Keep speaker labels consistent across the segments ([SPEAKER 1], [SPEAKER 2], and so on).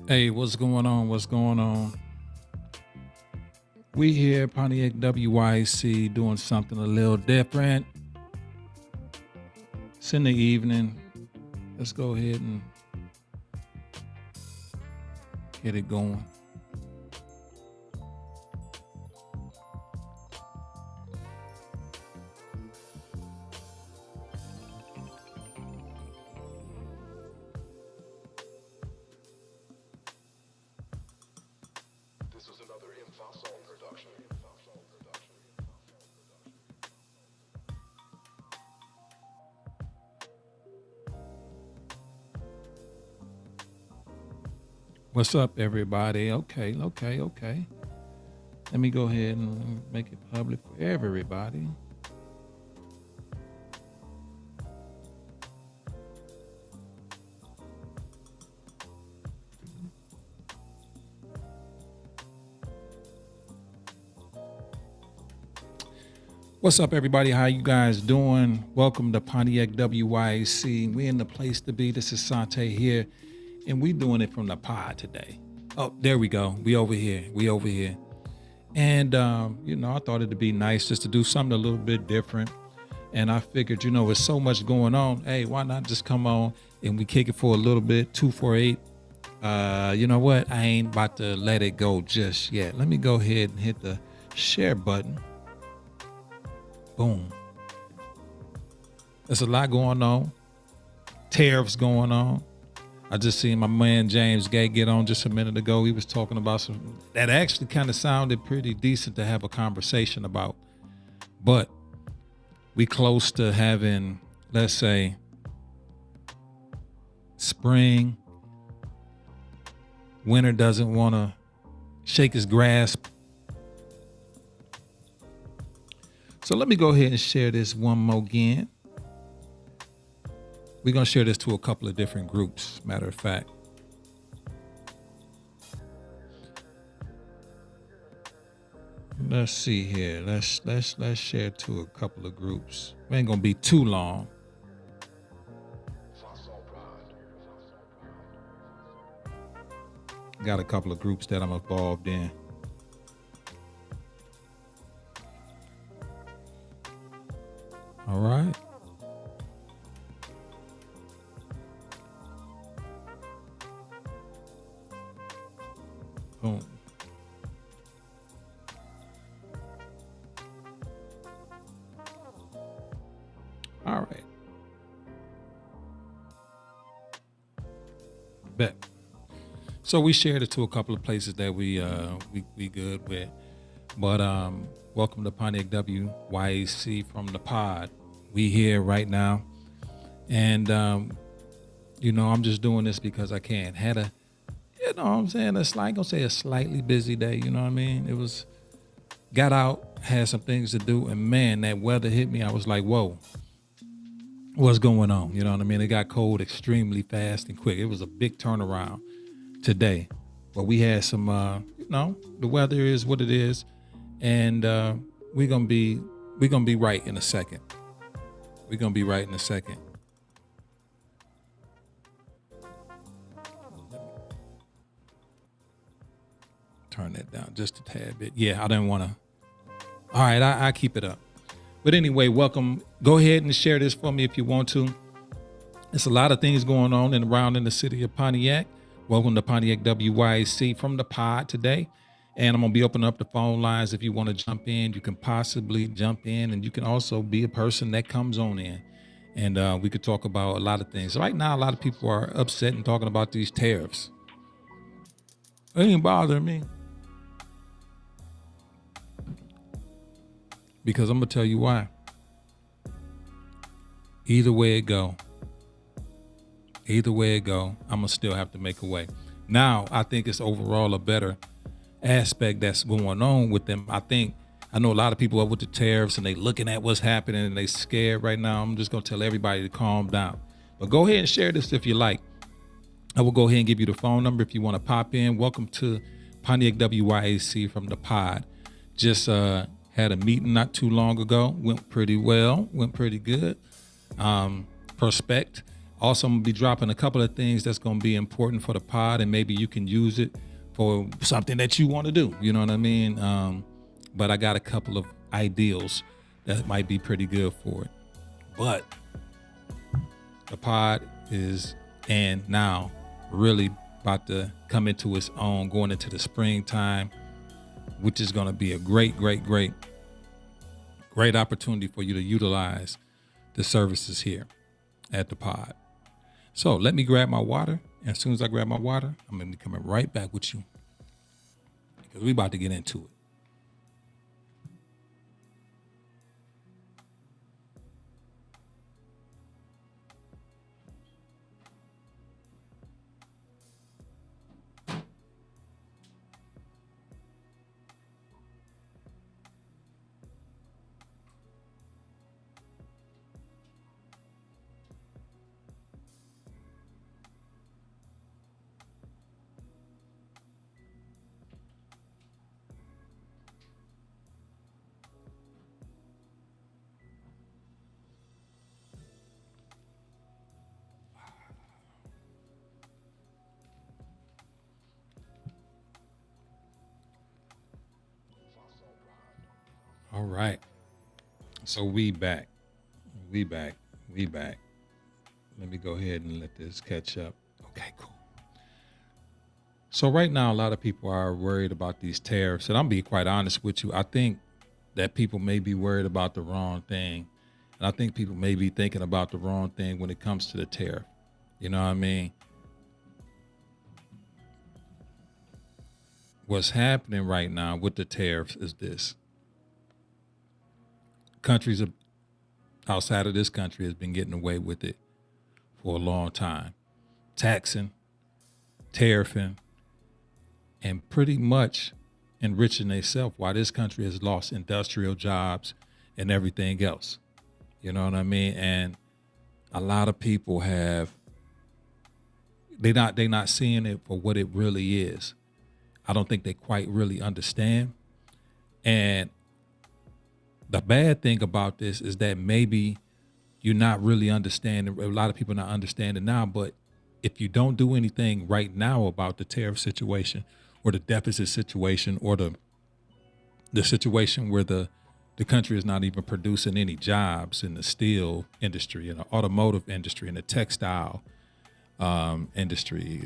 [SPEAKER 1] Hey, what's going on? What's going on? We here, Pontiac WYAC, doing something a little different. It's in the evening. Let's go ahead and get it going. What's up, everybody? Okay. Let me go ahead and make it public for everybody. What's up, everybody? How you guys doing? Welcome to Pontiac WYAC. We in the place to be. This is Sante here, and we doing it from the pod today. Oh, there we go. We over here. And, I thought it'd be nice just to do something a little bit different. And I figured, with so much going on, hey, why not just come on and we kick it for a little bit, 248. You know what? I ain't about to let it go just yet. Let me go ahead and hit the share button. Boom. There's a lot going on. Tariffs going on. I just seen my man James Gay get on just a minute ago. He was talking about some that actually kind of sounded pretty decent to have a conversation about. But we close to having, let's say, spring. Winter doesn't want to shake his grasp. So let me go ahead and share this one more again. We're going to share this to a couple of different groups, matter of fact. Let's see here. Let's share to a couple of groups. We ain't going to be too long. Got a couple of groups that I'm involved in. All right. Boom. All right. Bet. So we shared it to a couple of places that we good with. But welcome to Pontiac WYAC from the pod. We here right now. And I'm just doing this because I can. Had a I ain't gonna say a slightly busy day, you know what I mean? It was, got out, had some things to do, and man, that weather hit me. I was like, whoa, what's going on? You know what I mean? It got cold extremely fast and quick. It was a big turnaround today. But we had some, the weather is what it is, and we're gonna be right in a second. We're gonna be right in a second. Turn that down just a tad bit. Yeah, I didn't want to. All right, I keep it up. But anyway, welcome. Go ahead and share this for me if you want to. There's a lot of things going on around in the city of Pontiac. Welcome to Pontiac WYAC from the pod today. And I'm going to be opening up the phone lines. If you want to jump in, you can possibly jump in. And you can also be a person that comes on in. And we could talk about a lot of things. Right now, a lot of people are upset and talking about these tariffs. It ain't bothering me. Because I'm going to tell you why. Either way it go, I'm going to still have to make a way. Now, I think it's overall a better aspect that's going on with them. I know a lot of people are with the tariffs and they looking at what's happening and they scared right now. I'm just going to tell everybody to calm down. But go ahead and share this if you like. I will go ahead and give you the phone number if you want to pop in. Welcome to Pontiac WYAC from the pod. Just had a meeting not too long ago. Went pretty well. Went pretty good. Prospect Also, I'm gonna be dropping a couple of things that's gonna be important for the pod, and maybe you can use it for something that you want to do. You know what I mean? But I got a couple of ideals that might be pretty good for it. But the pod is and now really about to come into its own, going into the springtime, which is gonna be a great opportunity for you to utilize the services here at the pod. So let me grab my water. And as soon as I grab my water, I'm going to be coming right back with you because we're about to get into it. All right. So we back. We back. Let me go ahead and let this catch up. Okay, cool. So right now, a lot of people are worried about these tariffs. And I'm being quite honest with you. I think that people may be worried about the wrong thing. And I think people may be thinking about the wrong thing when it comes to the tariff. You know what I mean? What's happening right now with the tariffs is this. Countries outside of this country has been getting away with it for a long time. Taxing, tariffing, and pretty much enriching themselves while this country has lost industrial jobs and everything else. You know what I mean? And a lot of people they're not seeing it for what it really is. I don't think they quite really understand. And the bad thing about this is that maybe you're not really understanding. A lot of people are not understanding now, but if you don't do anything right now about the tariff situation or the deficit situation or the situation where the country is not even producing any jobs in the steel industry, in the automotive industry, in the textile industry,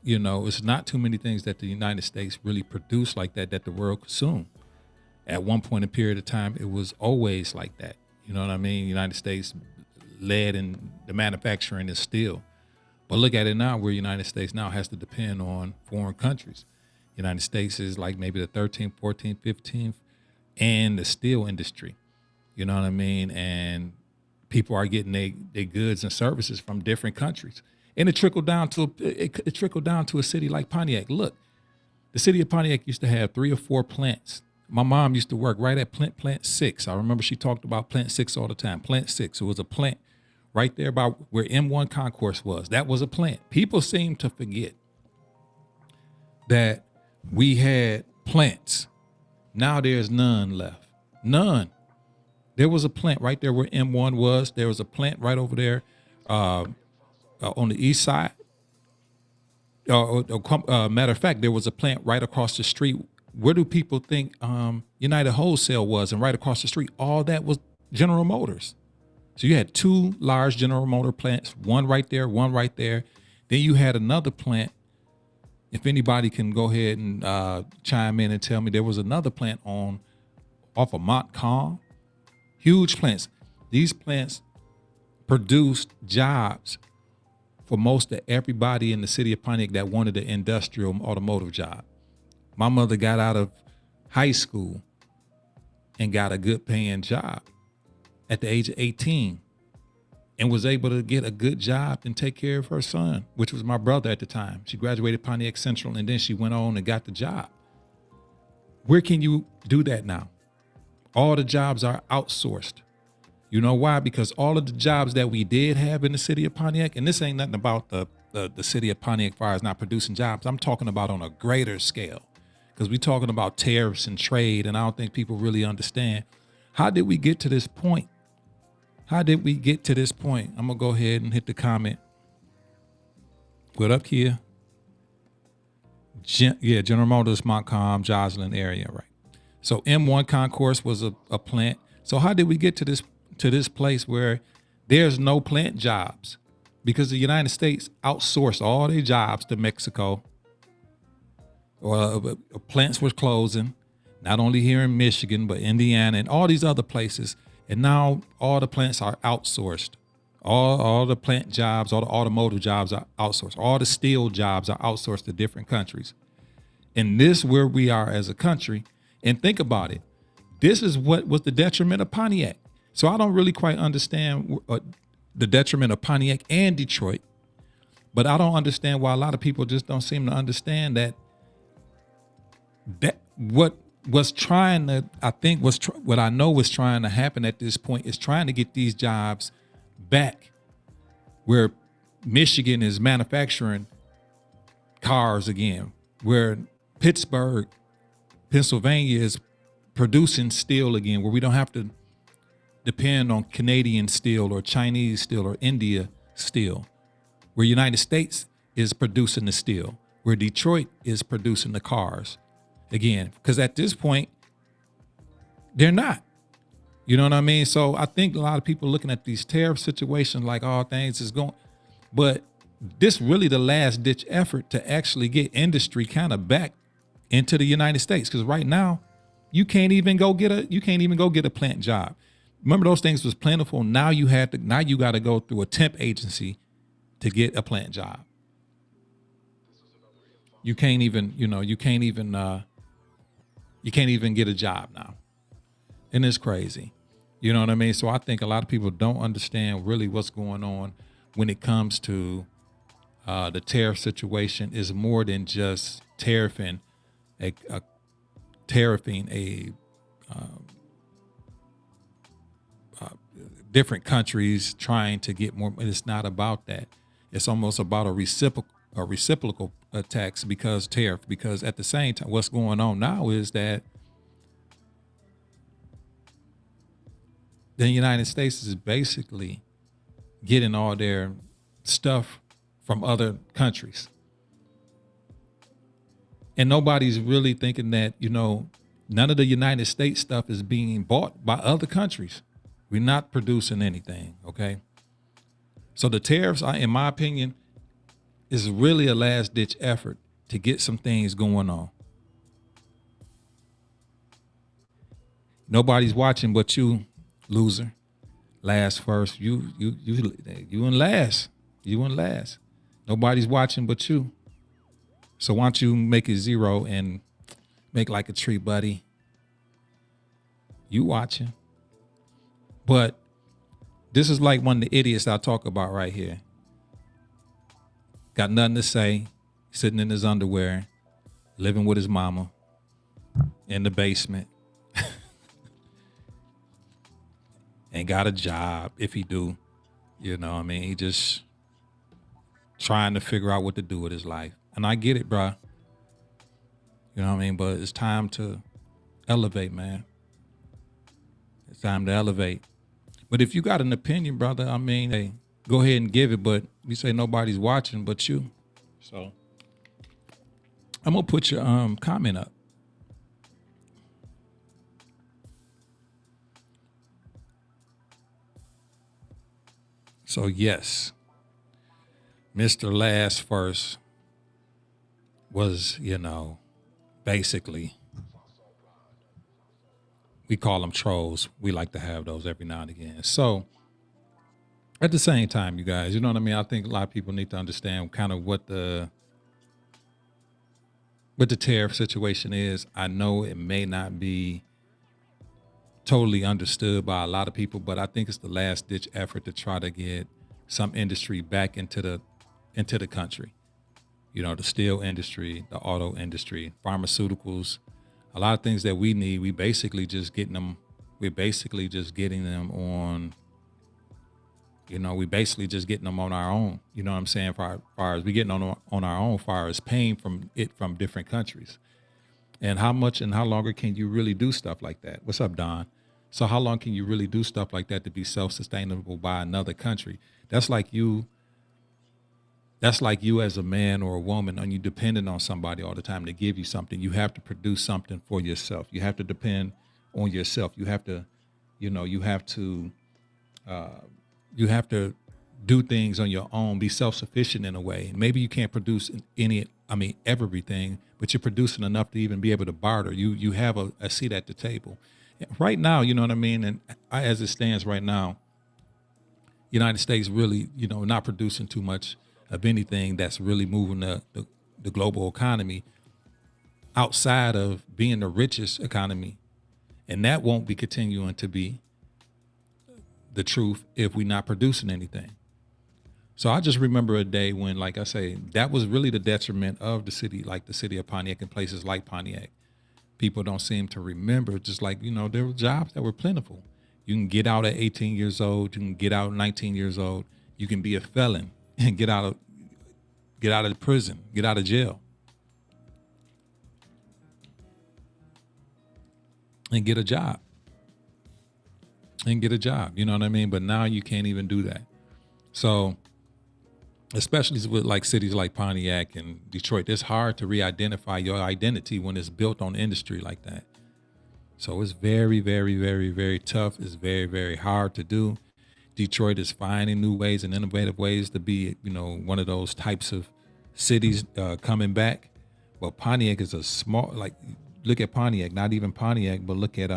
[SPEAKER 1] it's not too many things that the United States really produce like that the world consume. At one point in a period of time, it was always like that. You know what I mean? The United States led in the manufacturing of steel. But look at it now, where the United States now has to depend on foreign countries. The United States is like maybe the 13th, 14th, 15th in the steel industry. You know what I mean? And people are getting their goods and services from different countries. And it trickled down to a city like Pontiac. Look, the city of Pontiac used to have 3 or 4 plants. My mom used to work right at Plant 6. I remember she talked about Plant 6 all the time. Plant 6. It was a plant right there by where M1 Concourse was. That was a plant. People seem to forget that we had plants. Now there's none left. None. There was a plant right there where M1 was. There was a plant right over there on the east side. Matter of fact, there was a plant right across the street. Where do people think United Wholesale was? And right across the street, all that was General Motors. So you had 2 large General Motor plants, one right there, one right there. Then you had another plant. If anybody can go ahead and chime in and tell me, there was another plant off of Montcalm. Huge plants. These plants produced jobs for most of everybody in the city of Pontiac that wanted an industrial automotive job. My mother got out of high school and got a good paying job at the age of 18 and was able to get a good job and take care of her son, which was my brother at the time. She graduated Pontiac Central and then she went on and got the job. Where can you do that now? All the jobs are outsourced. You know why? Because all of the jobs that we did have in the city of Pontiac, and this ain't nothing about the city of Pontiac as far as not producing jobs. I'm talking about on a greater scale. Because we're talking about tariffs and trade, and I don't think people really understand. How did we get to this point How did we get to this point? I'm gonna go ahead and hit the comment. What up here? General Motors, Montcalm, Joslin area, right? So M1 Concourse was a plant. So how did we get to this place where there's no plant jobs? Because the United States outsourced all their jobs to Mexico. Or plants were closing, not only here in Michigan, but Indiana and all these other places. And now all the plants are outsourced. All the plant jobs, all the automotive jobs are outsourced. All the steel jobs are outsourced to different countries. And this where we are as a country. And think about it. This is what was the detriment of Pontiac. So I don't really quite understand the detriment of Pontiac and Detroit. But I don't understand why a lot of people just don't seem to understand that what was trying to, I think what I know was trying to happen at this point is trying to get these jobs back where Michigan is manufacturing cars again, where Pittsburgh, Pennsylvania is producing steel again, where we don't have to depend on Canadian steel or Chinese steel or India steel, where United States is producing the steel, where Detroit is producing the cars again, because at this point, they're not. You know what I mean? So I think a lot of people looking at these tariff situations like, oh, things is going, but this really the last ditch effort to actually get industry kind of back into the United States. Because right now, you can't even go get a plant job. Remember those things was plentiful. Now you got to go through a temp agency to get a plant job. You can't even get a job now. And it's crazy. You know what I mean? So I think a lot of people don't understand really what's going on when it comes to the tariff situation. Is more than just tariffing different countries trying to get more. It's not about that. It's almost about a reciprocal tax because at the same time, what's going on now is that the United States is basically getting all their stuff from other countries. And nobody's really thinking that, none of the United States stuff is being bought by other countries. We're not producing anything, okay? So the tariffs, in my opinion, is really a last-ditch effort to get some things going on. Nobody's watching but you, loser. Last first, you and last. You and last. Nobody's watching but you. So why don't you make it zero and make like a tree, buddy? You watching. But this is like one of the idiots I talk about right here. Got nothing to say, sitting in his underwear, living with his mama in the basement. Ain't got a job if he do. You know what I mean? He just trying to figure out what to do with his life. And I get it, bruh. You know what I mean? But it's time to elevate, man. It's time to elevate. But if you got an opinion, brother, I mean, hey, go ahead and give it. But you say nobody's watching but you. So I'm going to put your comment up. So yes, Mr. Last First was, basically, we call them trolls. We like to have those every now and again. So at the same time, you guys, you know what I mean? I think a lot of people need to understand kind of what the tariff situation is. I know it may not be totally understood by a lot of people, but I think it's the last ditch effort to try to get some industry back into the country. The steel industry, the auto industry, pharmaceuticals, a lot of things that we need. We're basically just getting them on, we basically just getting them on our own. You know what I'm saying? Far as we getting on our own, far as paying from different countries. And how much and how longer can you really do stuff like that? What's up, Don? So how long can you really do stuff like that to be self-sustainable by another country? That's like you. That's like you as a man or a woman, and you dependent on somebody all the time to give you something. You have to produce something for yourself. You have to depend on yourself. You have to, you have to, you have to do things on your own. Be self-sufficient in a way. Maybe you can't produce everything, but you're producing enough to even be able to barter. You have a seat at the table. Right now, you know what I mean. And as it stands right now, United States really, not producing too much of anything that's really moving the global economy outside of being the richest economy. And that won't be continuing to be the truth if we're not producing anything. So I just remember a day when, like I say, that was really the detriment of the city, like the city of Pontiac and places like Pontiac. People don't seem to remember, just like, there were jobs that were plentiful. You can get out at 18 years old. You can get out at 19 years old. You can be a felon and get out of the prison, get out of jail, and get a job. You know what I mean? But now you can't even do that. So, especially with like cities like Pontiac and Detroit, it's hard to re-identify your identity when it's built on industry like that. So it's very, very, very, very tough. It's very, very hard to do. Detroit is finding new ways and innovative ways to be, one of those types of cities coming back. But Pontiac is a small, look at Pontiac, not even Pontiac, but look at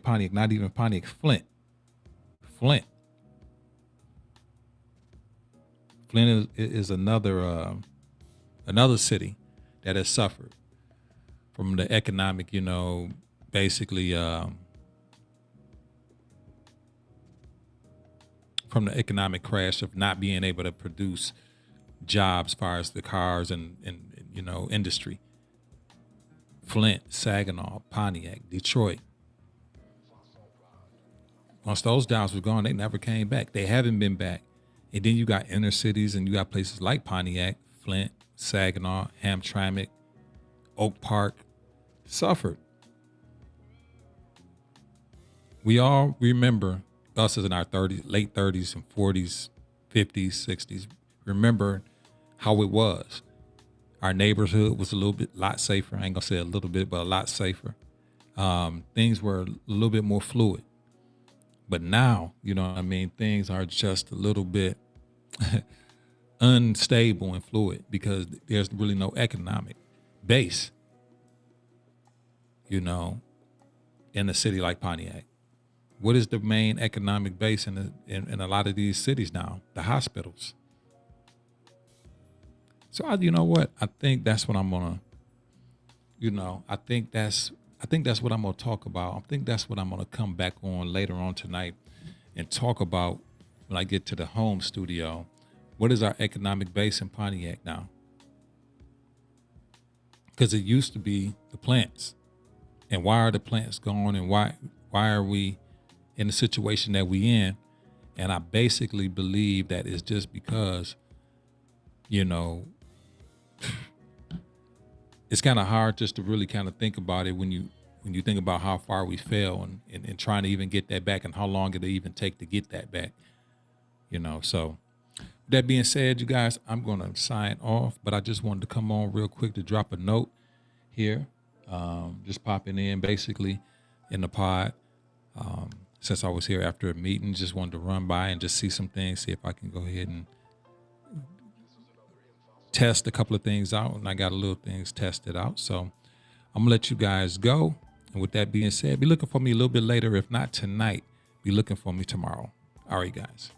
[SPEAKER 1] Pontiac, not even Pontiac, Flint. Flint is another city that has suffered from the economic, basically from the economic crash of not being able to produce jobs as far as the cars and industry. Flint, Saginaw, Pontiac, Detroit. Once those jobs were gone, they never came back. They haven't been back. And then you got inner cities and you got places like Pontiac, Flint, Saginaw, Hamtramck, Oak Park, suffered. We all remember, us as in our late 30s and 40s, 50s, 60s, remember how it was. Our neighborhood was a lot safer. I ain't gonna say a little bit, but a lot safer. Things were a little bit more fluid. But now, things are just a little bit unstable and fluid because there's really no economic base, in a city like Pontiac. What is the main economic base in a lot of these cities now? The hospitals. So you know what? I think that's what I'm gonna, I think that's what I'm gonna talk about. I think that's what I'm gonna come back on later on tonight and talk about when I get to the home studio. What is our economic base in Pontiac now? Because it used to be the plants. And why are the plants gone, and why are we in the situation that we in? And I basically believe that it's just because, it's kind of hard just to really kind of think about it when you think about how far we fell and trying to even get that back and how long it'll even take to get that back. So that being said, you guys, I'm going to sign off, but I just wanted to come on real quick to drop a note here. Just popping in basically in the pod. Since I was here after a meeting, just wanted to run by and just see some things, see if I can go ahead and test a couple of things out. And I got a little things tested out. So I'm gonna let you guys go. And with that being said, be looking for me a little bit later. If not tonight, be looking for me tomorrow. All right, guys.